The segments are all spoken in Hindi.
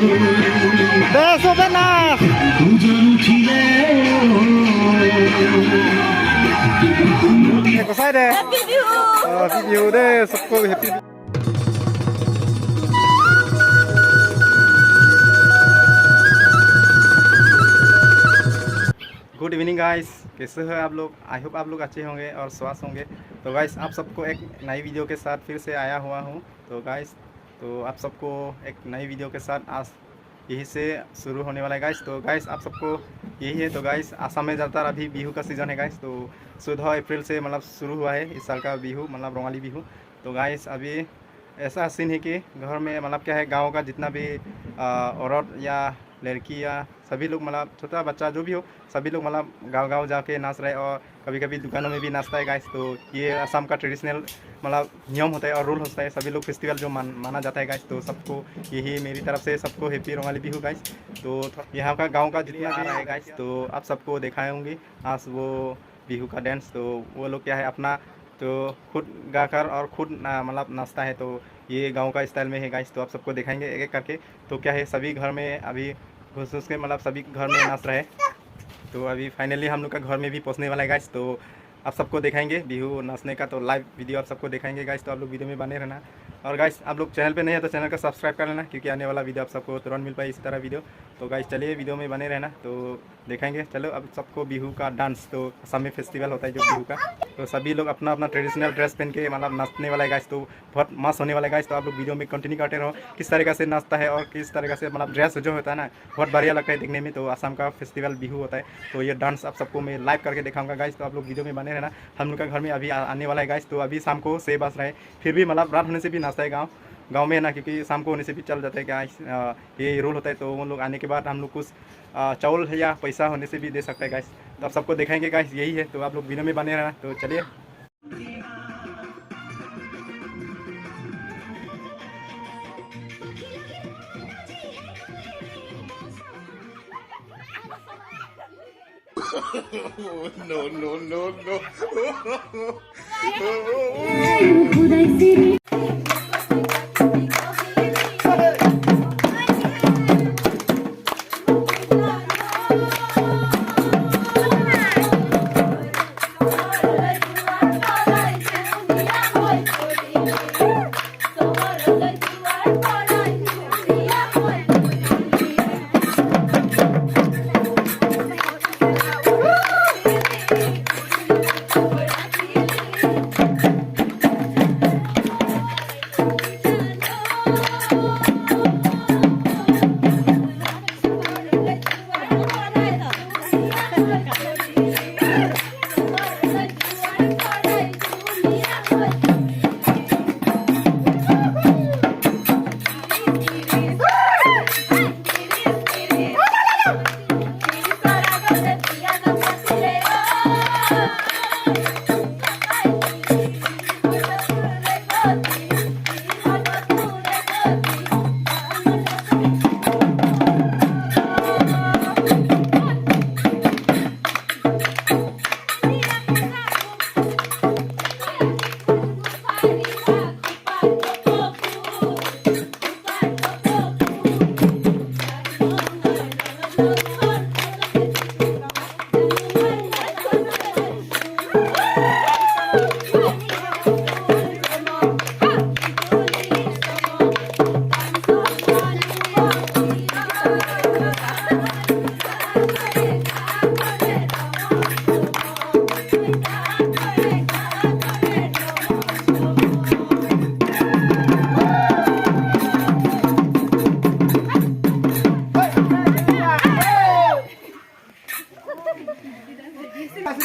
दे सोबे नाच गोसाई दे हैप्पी बिहू दे सबको हैप्पी गुड इवनिंग गाइस, कैसे हैं आप लोग। आई होप आप लोग अच्छे होंगे और स्वस्थ होंगे। तो गाइस आप सबको एक नई वीडियो के साथ फिर से आया हुआ हूं। तो गाइस तो आप सबको एक नई वीडियो के साथ आज यही से शुरू होने वाला है गाइस। तो गाइस आप सबको यही है। तो गाइस आसाम में ज़्यादातर अभी बिहू का सीज़न है गाइस। तो 14 अप्रैल से मतलब शुरू हुआ है इस साल का बिहू, मतलब रोंगाली बिहू। तो गाइस अभी ऐसा सीन है कि घर में मतलब क्या है, गाँव का जितना भी औरत या लड़की या सभी लोग, मतलब छोटा बच्चा जो भी हो, सभी लोग मतलब गांव-गांव जाके नाच रहे हैं और कभी कभी दुकानों में भी नाचता है गाइस। तो ये असम का ट्रेडिशनल मतलब नियम होता है और रूल होता है। सभी लोग फेस्टिवल जो माना जाता है गाइस। तो सबको यही मेरी तरफ से सबको हैप्पी रोंगाली बिहू गाइस। तो यहाँ का गाँव का जितना भी है गाइस, तो आप सबको दिखाए होंगे आज वो बिहू का डांस। तो वो लोग क्या है अपना तो खुद गाकर और खुद मतलब नाचता है। तो ये गांव का स्टाइल में है गाइस। तो आप सबको दिखाएंगे एक एक करके। तो क्या है सभी घर में अभी घुस के मतलब सभी घर में नाच रहे हैं। तो अभी फाइनली हम लोग का घर में भी पहुंचने वाला है गाइस। तो आप सबको दिखाएंगे बिहू नाचने का, तो लाइव वीडियो आप सबको दिखाएंगे गाइस। तो आप लोग वीडियो में बने रहना। और गाइस आप लोग चैनल पे नहीं है तो चैनल का सब्सक्राइब कर लेना, क्योंकि आने वाला वीडियो आप सबको तुरंत मिल पाए इसी तरह वीडियो। तो गाइस चलिए वीडियो में बने रहना, तो दिखाएंगे। चलो अब सबको बिहू का डांस, तो असम में फेस्टिवल होता है जो बिहू का। तो सभी लोग अपना अपना ट्रेडिशनल ड्रेस पहन के मतलब नाचने वाला है गाइस। तो बहुत मस्त होने वाला है गाइस। तो आप लोग वीडियो में कंटिन्यू करते रहो किस तरीके से नाचता है और किस तरीके से मतलब ड्रेस जो होता है ना, बहुत बढ़िया लगता है देखने में। तो असम का फेस्टिवल बिहू होता है। तो ये डांस आप सबको मैं लाइव करके दिखाऊंगा गाइस। तो आप लोग वीडियो में बने रहना। हम लोग का घर में अभी आने वाला है गाइस। तो अभी शाम को 6 बज रहे हैं, फिर भी मतलब रात होने से भी नाचता है गाँव में है ना, क्योंकि शाम को होने से भी चल जाता है गाइस। ये रूल होता है। तो वो लोग आने के बाद हम लोग कुछ चावल या पैसा होने से भी दे सकते हैं गाइस। तो आप सबको दिखाएंगे गाइस, यही है। तो आप लोग वीडियो में बने रहना। तो चलिए no, no, no, no.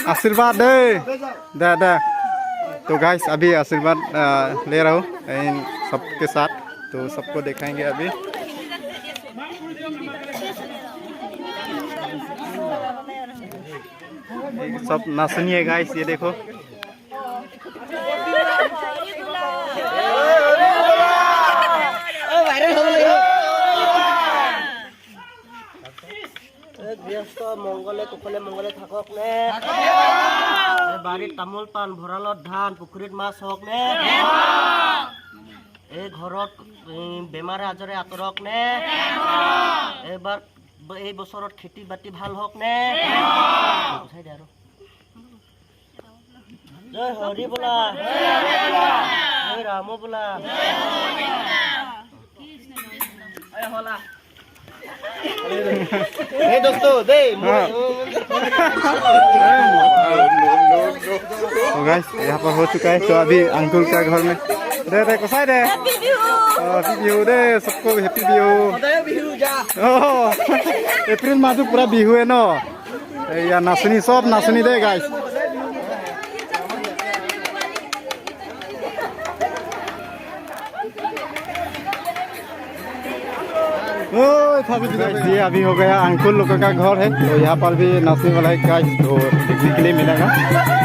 आशीर्वाद दे दे दे। तो गाइस अभी आशीर्वाद ले रहा हूँ इन सबके साथ। तो सबको दिखाएंगे अभी। सब नाचनी है गाइस, ये देखो। গৃহস্থ মংগলে কুশলে মংগলে থাকক নে বাড়িত তামোল পাণ ভঁৰালত ধান পুখুৰীত মাছ হওক নে এই ঘৰত বেমাৰে আজৰে আঁতৰক নে এইবাৰ এই বছৰত খেতি বাতি ভাল হওক নে বুজাই দে আৰু জয় হৰি বোলা জয় ৰাম বোলা এই দোস্ত দে तो गाइस यहाँ पर हो चुका है तो अभी अंकुल का घर में दे दे कोसाई दे हैप्पी बिहू दे सबको हैप्पी बिहू अप्रैल माह तो पूरा बिहू है ना या नाचनी सब नाचनी दे गाइस ये अभी हो गया अंकुल लोगों का घर है तो यहाँ पर भी नाचने वाला है गाइस तो देखने के लिए मिलेगा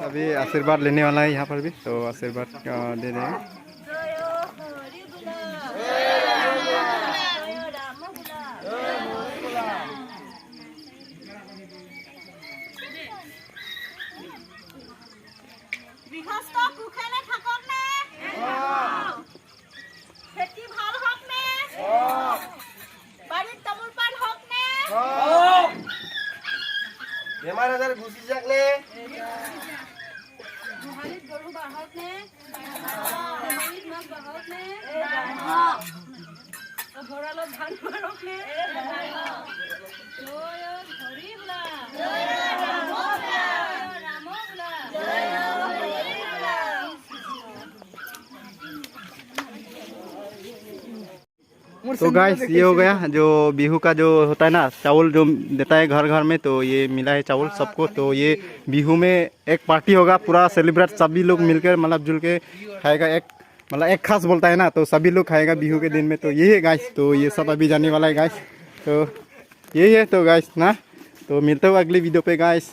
अभी आशीर्वाद लेने वाला है यहाँ पर भी तो आशीर्वाद दे देंगे बेमार आजार घुसी जाकले गुहालीत गरु बाहत ने गुहालीत माछ बाहत ने भराলত धान मारक ने जय हरि बोला जय राम बोला राम बोला जय हरि बोला तो गाइस ये हो गया जो बिहू का जो होता है ना चावल जो देता है घर घर में तो ये मिला है चावल सबको तो ये बिहू में एक पार्टी होगा पूरा सेलिब्रेट सभी लोग मिलकर मतलब जुल के खाएगा एक मतलब एक खास बोलता है ना तो सभी लोग खाएगा बिहू के दिन में तो यही है गाइस तो ये सब अभी जाने वाला है गाइस तो यही है तो गाइस ना तो मिलते हो अगली वीडियो पे गाइस।